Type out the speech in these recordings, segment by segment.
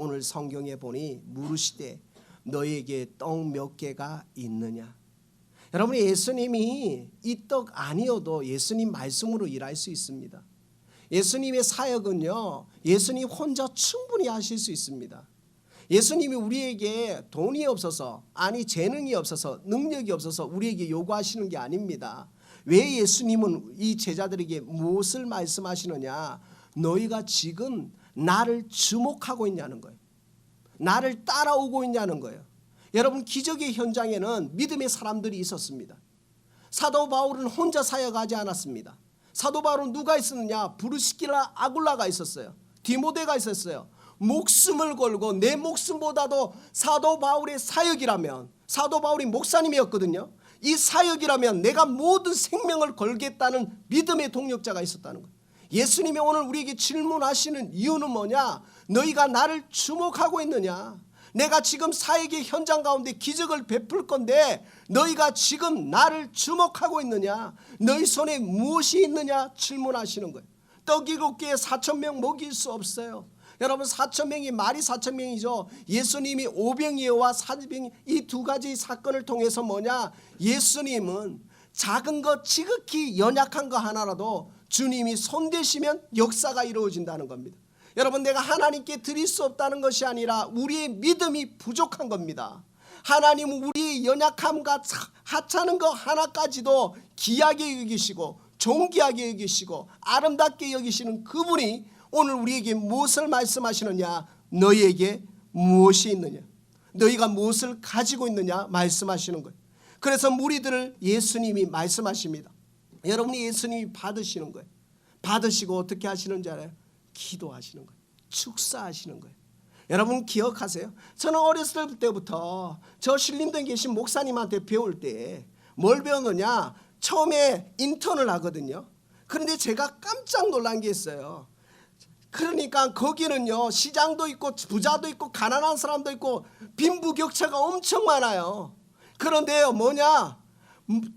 오늘 성경에 보니 물으시되 너에게 떡 몇 개가 있느냐. 여러분, 예수님이 이 떡 아니어도 예수님 말씀으로 일할 수 있습니다. 예수님의 사역은요, 예수님 혼자 충분히 하실 수 있습니다. 예수님이 우리에게 돈이 없어서, 아니 재능이 없어서, 능력이 없어서 우리에게 요구하시는 게 아닙니다. 왜 예수님은 이 제자들에게 무엇을 말씀하시느냐? 너희가 지금 나를 주목하고 있냐는 거예요. 나를 따라오고 있냐는 거예요. 여러분, 기적의 현장에는 믿음의 사람들이 있었습니다. 사도 바울은 혼자 사역하지 않았습니다. 사도 바울은 누가 있었느냐? 브루스길라 아굴라가 있었어요. 디모데가 있었어요. 목숨을 걸고, 내 목숨보다도 사도 바울의 사역이라면, 사도 바울이 목사님이었거든요. 이 사역이라면 내가 모든 생명을 걸겠다는 믿음의 동력자가 있었다는 거예요. 예수님이 오늘 우리에게 질문하시는 이유는 뭐냐? 너희가 나를 주목하고 있느냐? 내가 지금 사역의 현장 가운데 기적을 베풀 건데 너희가 지금 나를 주목하고 있느냐? 너희 손에 무엇이 있느냐? 질문하시는 거예요. 떡 7개에 4,000명 먹일 수 없어요. 여러분, 4,000명이 말이 4,000명이죠. 예수님이 오병이어와 사병이 이 두 가지 사건을 통해서 뭐냐? 예수님은 작은 것, 지극히 연약한 거 하나라도 주님이 손대시면 역사가 이루어진다는 겁니다. 여러분, 내가 하나님께 드릴 수 없다는 것이 아니라 우리의 믿음이 부족한 겁니다. 하나님은 우리의 연약함과 하찮은 것 하나까지도 귀하게 여기시고 존귀하게 여기시고 아름답게 여기시는 그분이 오늘 우리에게 무엇을 말씀하시느냐? 너희에게 무엇이 있느냐? 너희가 무엇을 가지고 있느냐? 말씀하시는 거예요. 그래서 무리들을 예수님이 말씀하십니다. 여러분이 예수님이 받으시는 거예요. 받으시고 어떻게 하시는지 알아요? 기도하시는 거예요. 축사하시는 거예요. 여러분 기억하세요? 저는 어렸을 때부터 저 신림동에 계신 목사님한테 배울 때 뭘 배웠느냐? 처음에 인턴을 하거든요. 그런데 제가 깜짝 놀란 게 있어요. 그러니까 거기는요, 시장도 있고 부자도 있고 가난한 사람도 있고 빈부격차가 엄청 많아요. 그런데요, 뭐냐?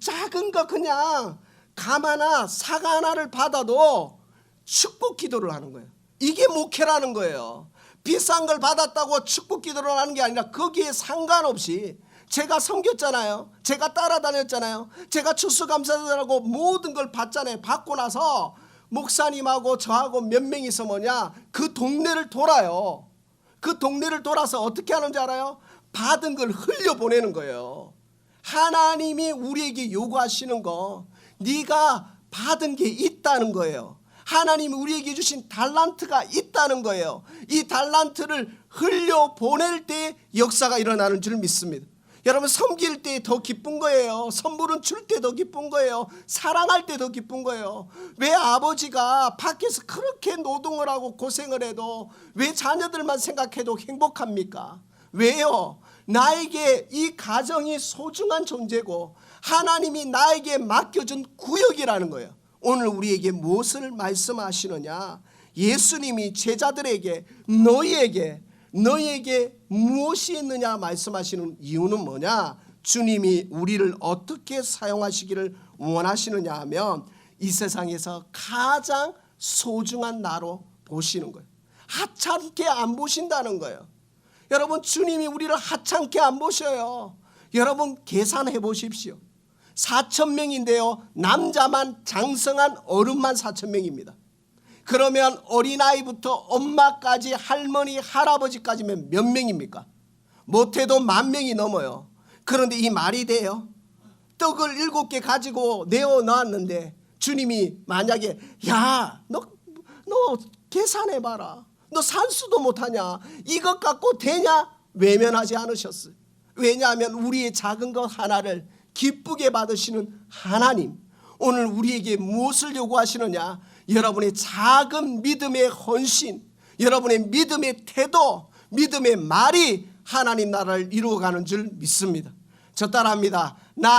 작은 거 그냥 감 하나, 사과 하나를 받아도 축복 기도를 하는 거예요. 이게 목회라는 거예요. 비싼 걸 받았다고 축복 기도를 하는 게 아니라 거기에 상관없이 제가 섬겼잖아요. 제가 따라다녔잖아요. 제가 추수감사절하고 모든 걸 받잖아요. 받고 나서 목사님하고 저하고 몇 명이서 뭐냐? 그 동네를 돌아요. 그 동네를 돌아서 어떻게 하는지 알아요? 받은 걸 흘려보내는 거예요. 하나님이 우리에게 요구하시는 거, 네가 받은 게 있다는 거예요. 하나님이 우리에게 주신 달란트가 있다는 거예요. 이 달란트를 흘려보낼 때 역사가 일어나는 줄 믿습니다. 여러분, 섬길 때 더 기쁜 거예요. 선물은 줄 때 더 기쁜 거예요. 사랑할 때 더 기쁜 거예요. 왜 아버지가 밖에서 그렇게 노동을 하고 고생을 해도 왜 자녀들만 생각해도 행복합니까? 왜요? 나에게 이 가정이 소중한 존재고 하나님이 나에게 맡겨준 구역이라는 거예요. 오늘 우리에게 무엇을 말씀하시느냐? 예수님이 제자들에게 너희에게 무엇이 있느냐 말씀하시는 이유는 뭐냐? 주님이 우리를 어떻게 사용하시기를 원하시느냐 하면 이 세상에서 가장 소중한 나로 보시는 거예요. 하찮게 안 보신다는 거예요. 여러분, 주님이 우리를 하찮게 안 보셔요. 여러분 계산해 보십시오. 4,000명인데요, 남자만 장성한 어른만 4,000명입니다. 그러면 어린아이부터 엄마까지 할머니 할아버지까지면 몇 명입니까? 못해도 10,000명이 넘어요. 그런데 이 말이 돼요? 떡을 7개 가지고 내어놨는데 주님이 만약에 야, 너 계산해봐라, 너 산수도 못하냐, 이것 갖고 되냐? 외면하지 않으셨어요. 왜냐하면 우리의 작은 것 하나를 기쁘게 받으시는 하나님, 오늘 우리에게 무엇을 요구하시느냐? 여러분의 작은 믿음의 헌신, 여러분의 믿음의 태도, 믿음의 말이 하나님 나라를 이루어가는 줄 믿습니다. 저 따라합니다. 나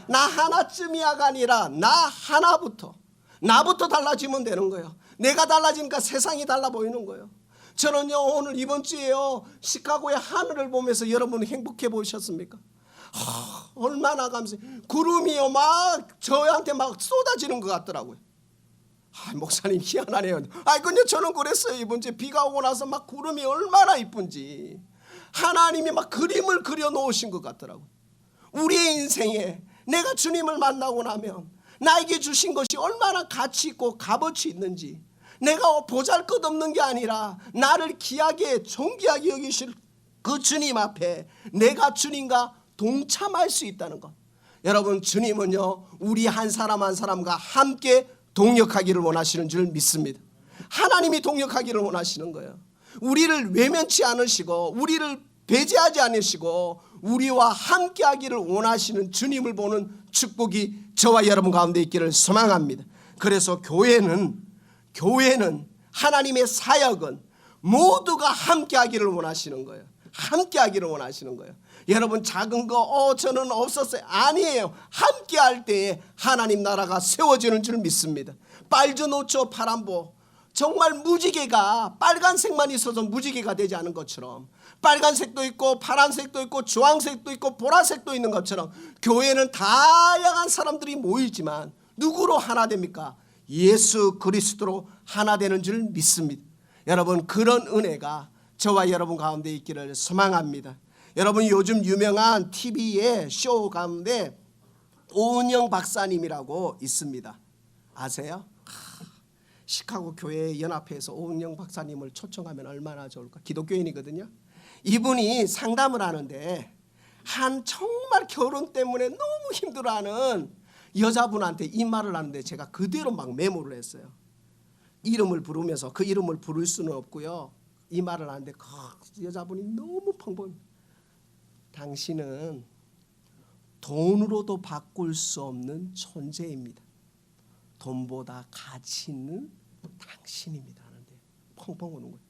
하나쯤이야가 아니라 나 하나부터, 나부터 달라지면 되는 거예요. 내가 달라지니까 세상이 달라 보이는 거예요. 저는요, 오늘 이번 주에요, 시카고의 하늘을 보면서 여러분 행복해 보셨습니까? 얼마나 감사해요. 구름이요 막 저한테 막 쏟아지는 것 같더라고요. 목사님 희한하네요. 근데 저는 그랬어요. 이번 주에 비가 오고 나서 막 구름이 얼마나 이쁜지 하나님이 막 그림을 그려 놓으신 것 같더라고요. 우리의 인생에 내가 주님을 만나고 나면 나에게 주신 것이 얼마나 가치 있고 값어치 있는지, 내가 보잘것없는 게 아니라 나를 귀하게 존귀하게 여기실 그 주님 앞에 내가 주님과 동참할 수 있다는 것. 여러분, 주님은요 우리 한 사람 한 사람과 함께 동역하기를 원하시는 줄 믿습니다. 하나님이 동역하기를 원하시는 거예요. 우리를 외면치 않으시고 우리를 배제하지 않으시고 우리와 함께하기를 원하시는 주님을 보는 축복이 저와 여러분 가운데 있기를 소망합니다. 그래서 교회는 하나님의 사역은 모두가 함께하기를 원하시는 거예요. 함께하기를 원하시는 거예요. 여러분, 작은 거 저는 없었어요. 아니에요. 함께할 때에 하나님 나라가 세워지는 줄 믿습니다. 빨주노초 파란보, 정말 무지개가 빨간색만 있어서 무지개가 되지 않은 것처럼, 빨간색도 있고 파란색도 있고 주황색도 있고 보라색도 있는 것처럼 교회는 다양한 사람들이 모이지만 누구로 하나 됩니까? 예수 그리스도로 하나 되는 줄 믿습니다. 여러분, 그런 은혜가 저와 여러분 가운데 있기를 소망합니다. 여러분, 요즘 유명한 TV의 쇼 가운데 오은영 박사님이라고 있습니다. 아세요? 시카고 교회 연합회에서 오은영 박사님을 초청하면 얼마나 좋을까. 기독교인이거든요. 이분이 상담을 하는데 한 정말 결혼 때문에 너무 힘들어하는 여자분한테 이 말을 하는데 제가 그대로 막 메모를 했어요. 이름을 부르면서 그 이름을 부를 수는 없고요. 이 말을 하는데 그 여자분이 너무 펑펑, 당신은 돈으로도 바꿀 수 없는 존재입니다. 돈보다 가치 있는 당신입니다 하는데 펑펑 오는 거예요.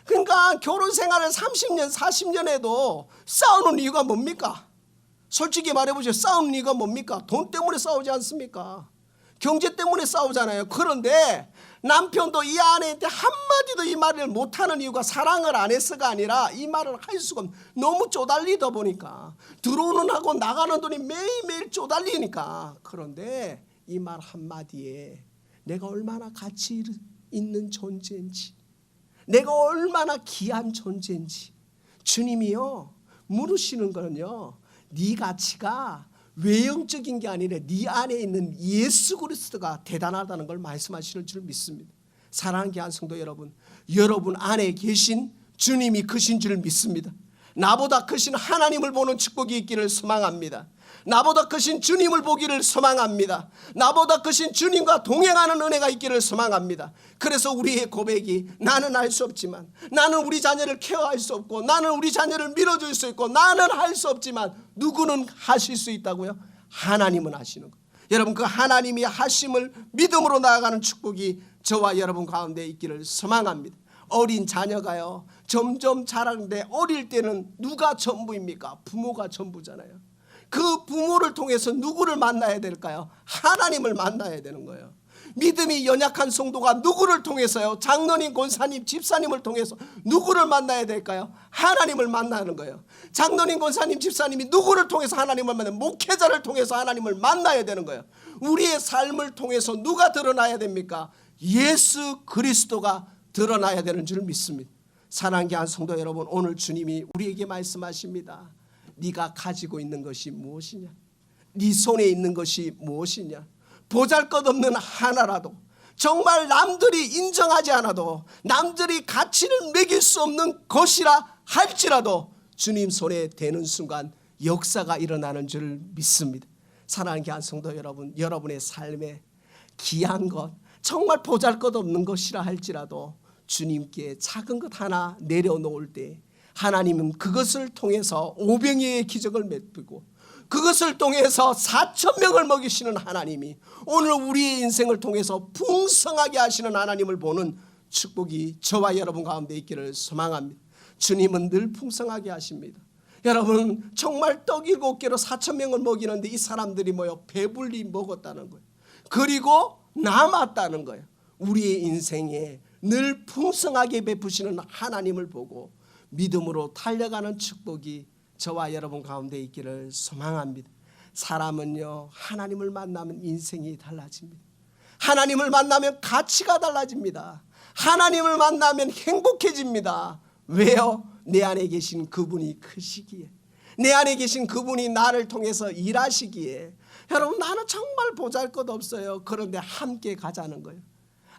그러니까 결혼 생활을 30년 40년 해도 싸우는 이유가 뭡니까? 솔직히 말해보세요. 싸우는 이유가 뭡니까? 돈 때문에 싸우지 않습니까? 경제 때문에 싸우잖아요. 그런데 남편도 이 아내한테 한마디도 이 말을 못하는 이유가 사랑을 안 해서가 아니라 이 말을 할 수가 없는, 너무 쪼달리다 보니까 들어오는 하고 나가는 돈이 매일매일 쪼달리니까. 그런데 이 말 한마디에 내가 얼마나 가치 있는 존재인지, 내가 얼마나 귀한 존재인지 주님이요 물으시는 거는요, 네 가치가 외형적인 게 아니라 네 안에 있는 예수 그리스도가 대단하다는 걸 말씀하시는 줄 믿습니다. 사랑하는 귀한 성도 여러분, 여러분 안에 계신 주님이 크신 줄 믿습니다. 나보다 크신 하나님을 보는 축복이 있기를 소망합니다. 나보다 크신 주님을 보기를 소망합니다. 나보다 크신 주님과 동행하는 은혜가 있기를 소망합니다. 그래서 우리의 고백이, 나는 알 수 없지만, 나는 우리 자녀를 케어할 수 없고, 나는 우리 자녀를 밀어줄 수 있고, 나는 할 수 없지만 누구는 하실 수 있다고요? 하나님은 하시는 거. 여러분, 그 하나님이 하심을 믿음으로 나아가는 축복이 저와 여러분 가운데 있기를 소망합니다. 어린 자녀가요 점점 자라는데, 어릴 때는 누가 전부입니까? 부모가 전부잖아요. 그 부모를 통해서 누구를 만나야 될까요? 하나님을 만나야 되는 거예요. 믿음이 연약한 성도가 누구를 통해서요? 장로님, 권사님, 집사님을 통해서 누구를 만나야 될까요? 하나님을 만나는 거예요. 장로님, 권사님, 집사님이 누구를 통해서 하나님을 만나요? 목회자를 통해서 하나님을 만나야 되는 거예요. 우리의 삶을 통해서 누가 드러나야 됩니까? 예수 그리스도가 드러나야 되는 줄 믿습니다. 사랑하는 귀한 성도 여러분, 오늘 주님이 우리에게 말씀하십니다. 네가 가지고 있는 것이 무엇이냐? 네 손에 있는 것이 무엇이냐? 보잘것없는 하나라도, 정말 남들이 인정하지 않아도, 남들이 가치를 매길 수 없는 것이라 할지라도 주님 손에 대는 순간 역사가 일어나는 줄 믿습니다. 사랑하는 귀한 성도 여러분, 여러분의 삶에 귀한 것, 정말 보잘것없는 것이라 할지라도 주님께 작은 것 하나 내려놓을 때 하나님은 그것을 통해서 오병이의 기적을 베푸고, 그것을 통해서 4,000명을 먹이시는 하나님이 오늘 우리의 인생을 통해서 풍성하게 하시는 하나님을 보는 축복이 저와 여러분 가운데 있기를 소망합니다. 주님은 늘 풍성하게 하십니다. 여러분, 정말 떡 7개로 4,000명을 먹이는데 이 사람들이 뭐요? 배불리 먹었다는 거예요. 그리고 남았다는 거예요. 우리의 인생에 늘 풍성하게 베푸시는 하나님을 보고 믿음으로 달려가는 축복이 저와 여러분 가운데 있기를 소망합니다. 사람은요 하나님을 만나면 인생이 달라집니다. 하나님을 만나면 가치가 달라집니다. 하나님을 만나면 행복해집니다. 왜요? 내 안에 계신 그분이 크시기에, 내 안에 계신 그분이 나를 통해서 일하시기에. 여러분, 나는 정말 보잘것없어요. 그런데 함께 가자는 거예요.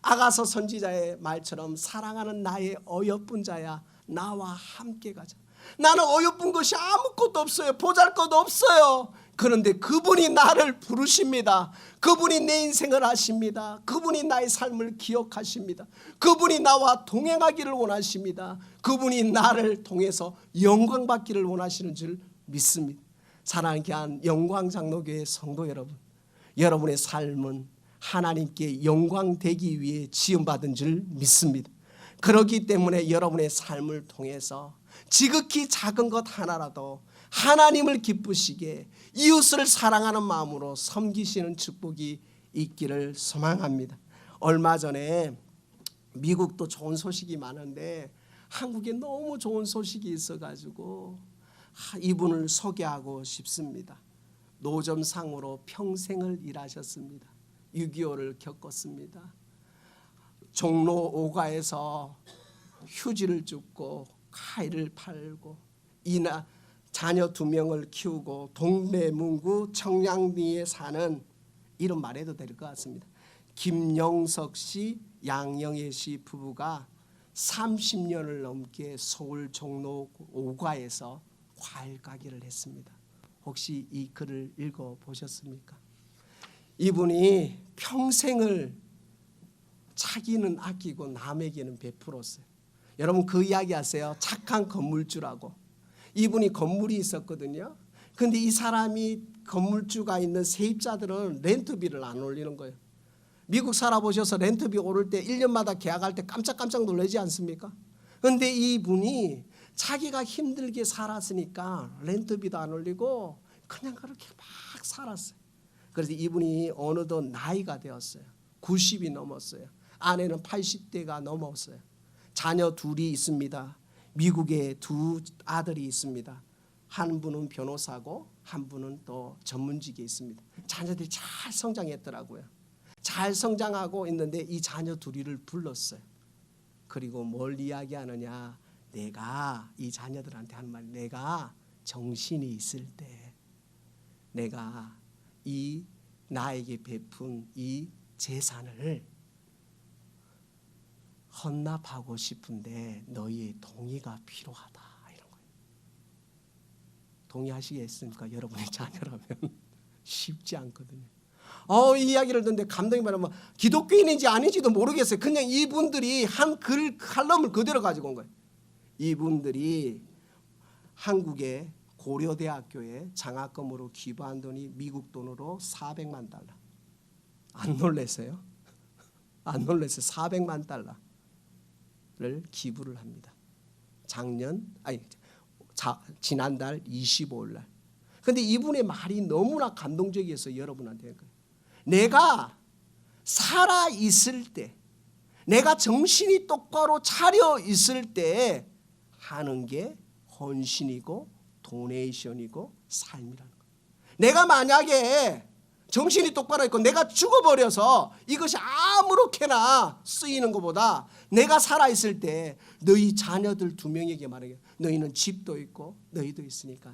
아가서 선지자의 말처럼 사랑하는 나의 어여쁜 자야, 나와 함께 가자. 나는 어여쁜 것이 아무것도 없어요. 보잘것 없어요. 그런데 그분이 나를 부르십니다. 그분이 내 인생을 아십니다. 그분이 나의 삶을 기억하십니다. 그분이 나와 동행하기를 원하십니다. 그분이 나를 통해서 영광받기를 원하시는 줄 믿습니다. 사랑하는 귀한 영광장로교회 성도 여러분, 여러분의 삶은 하나님께 영광되기 위해 지음받은 줄 믿습니다. 그렇기 때문에 여러분의 삶을 통해서 지극히 작은 것 하나라도 하나님을 기쁘시게 이웃을 사랑하는 마음으로 섬기시는 축복이 있기를 소망합니다. 얼마 전에 미국도 좋은 소식이 많은데 한국에 너무 좋은 소식이 있어가지고 이분을 소개하고 싶습니다. 노점상으로 평생을 일하셨습니다. 6.25를 겪었습니다. 종로 5가에서 휴지를 줍고 과일을 팔고 자녀 2명을 키우고 동네 문구 청량리에 사는, 이름 말해도 될 것 같습니다. 김영석 씨, 양영애 씨 부부가 30년을 넘게 서울 종로 5가에서 과일 가게를 했습니다. 혹시 이 글을 읽어보셨습니까? 이분이 평생을 자기는 아끼고 남에게는 베풀었어요. 여러분, 그 이야기 아세요? 착한 건물주라고. 이분이 건물이 있었거든요. 그런데 이 사람이, 건물주가 있는 세입자들은 렌트비를 안 올리는 거예요. 미국 살아보셔서 렌트비 오를 때 1년마다 계약할 때 깜짝깜짝 놀라지 않습니까? 그런데 이분이 자기가 힘들게 살았으니까 렌트비도 안 올리고 그냥 그렇게 막 살았어요. 그래서 이분이 어느덧 나이가 되었어요. 90이 넘었어요. 아내는 80대가 넘었어요. 자녀 2이 있습니다. 미국에 2 아들이 있습니다. 한 분은 변호사고 한 분은 또 전문직에 있습니다. 자녀들이 잘 성장했더라고요. 잘 성장하고 있는데 이 자녀 2을 불렀어요. 그리고 뭘 이야기하느냐, 내가 이 자녀들한테 하는 말, 내가 정신이 있을 때 내가 이 나에게 베푼 이 재산을 헌납하고 싶은데 너희의 동의가 필요하다, 이런 거예요. 동의하시겠습니까? 여러분의 자녀라면 쉽지 않거든요. 이 이야기를 듣는데 감동이 많으면 기독교인인지 아닌지도 모르겠어요. 그냥 이분들이 한 글 칼럼을 그대로 가지고 온 거예요. 이분들이 한국의 고려대학교에 장학금으로 기부한 돈이 미국 돈으로 400만 달러. 안 놀라세요? 안 놀라세요? 400만 달러를 기부를 합니다. 지난달 25일 날. 그런데 이분의 말이 너무나 감동적이어서 여러분한테 한 거예요. 내가 살아 있을 때, 내가 정신이 똑바로 차려 있을 때 하는 게 헌신이고 도네이션이고 삶이라는 거예요. 내가 만약에 정신이 똑바로 있고 내가 죽어버려서 이것이 아무렇게나 쓰이는 것보다 내가 살아있을 때 너희 자녀들 2명에게 말하게, 너희는 집도 있고 너희도 있으니까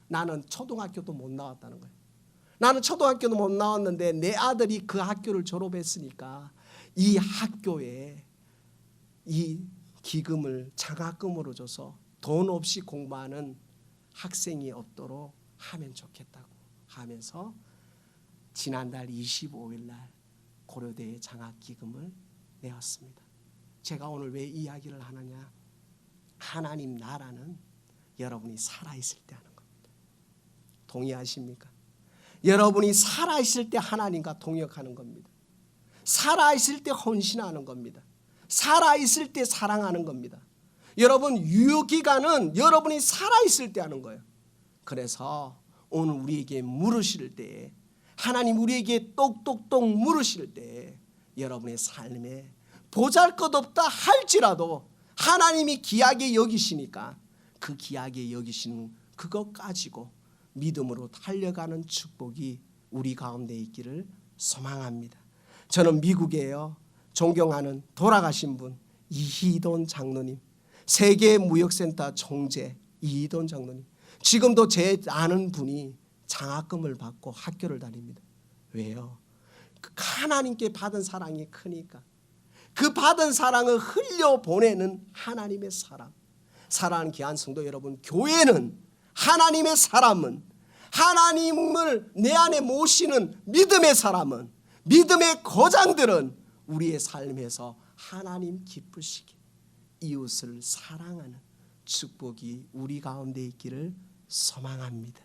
나는 초등학교도 못 나왔다는 거예요. 나는 초등학교도 못 나왔는데 내 아들이 그 학교를 졸업했으니까 이 학교에 이 기금을 장학금으로 줘서 돈 없이 공부하는 학생이 없도록 하면 좋겠다고 하면서 지난달 25일 날 고려대에 장학기금을 내었습니다. 제가 오늘 왜 이 이야기를 하느냐, 하나님 나라는 여러분이 살아있을 때 하는 겁니다. 동의하십니까? 여러분이 살아있을 때 하나님과 동역하는 겁니다. 살아있을 때 헌신하는 겁니다. 살아있을 때 사랑하는 겁니다. 여러분, 유효기간은 여러분이 살아있을 때 하는 거예요. 그래서 오늘 우리에게 물으실 때에, 하나님 우리에게 똑똑똑 물으실 때에 여러분의 삶에 보잘것없다 할지라도 하나님이 귀하게 여기시니까 그 귀하게 여기시는 그것 가지고 믿음으로 달려가는 축복이 우리 가운데 있기를 소망합니다. 저는 미국에요 존경하는 돌아가신 분 이희돈 장로님, 세계무역센터 총재 이희돈 장로님, 지금도 제 아는 분이 장학금을 받고 학교를 다닙니다. 왜요? 그 하나님께 받은 사랑이 크니까. 그 받은 사랑을 흘려보내는 하나님의 사람. 사랑하는 귀한 성도 여러분, 교회는 하나님의 사람은, 하나님을 내 안에 모시는 믿음의 사람은, 믿음의 거장들은 우리의 삶에서 하나님 기쁘시게 이웃을 사랑하는 축복이 우리 가운데 있기를 소망합니다.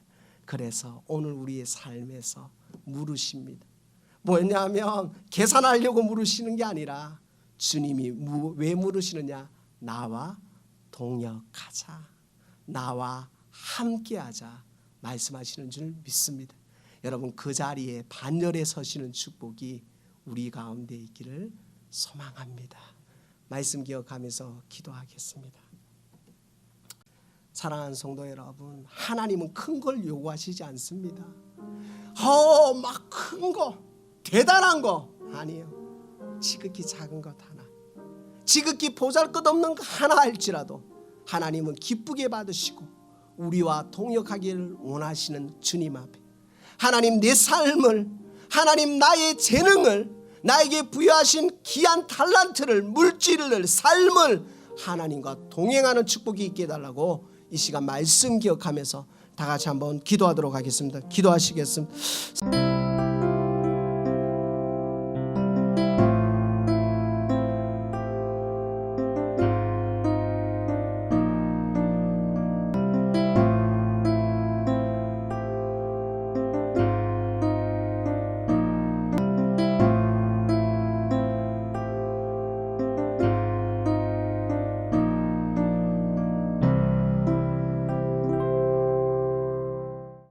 그래서 오늘 우리의 삶에서 물으십니다. 뭐냐면 계산하려고 물으시는 게 아니라 주님이 왜 물으시느냐? 나와 동역하자, 나와 함께하자 말씀하시는 줄 믿습니다. 여러분 그 자리에 반열에 서시는 축복이 우리 가운데 있기를 소망합니다. 말씀 기억하면서 기도하겠습니다. 사랑하는 성도 여러분, 하나님은 큰 걸 요구하시지 않습니다. 막 큰 거, 대단한 거 아니에요. 지극히 작은 것 하나, 지극히 보잘것없는 거 하나 할지라도 하나님은 기쁘게 받으시고 우리와 동역하기를 원하시는 주님 앞에 하나님 내 삶을, 하나님 나의 재능을, 나에게 부여하신 귀한 달란트를, 물질을, 삶을 하나님과 동행하는 축복이 있게 해달라고 이 시간 말씀 기억하면서 다 같이 한번 기도하도록 하겠습니다. 기도하시겠습니다.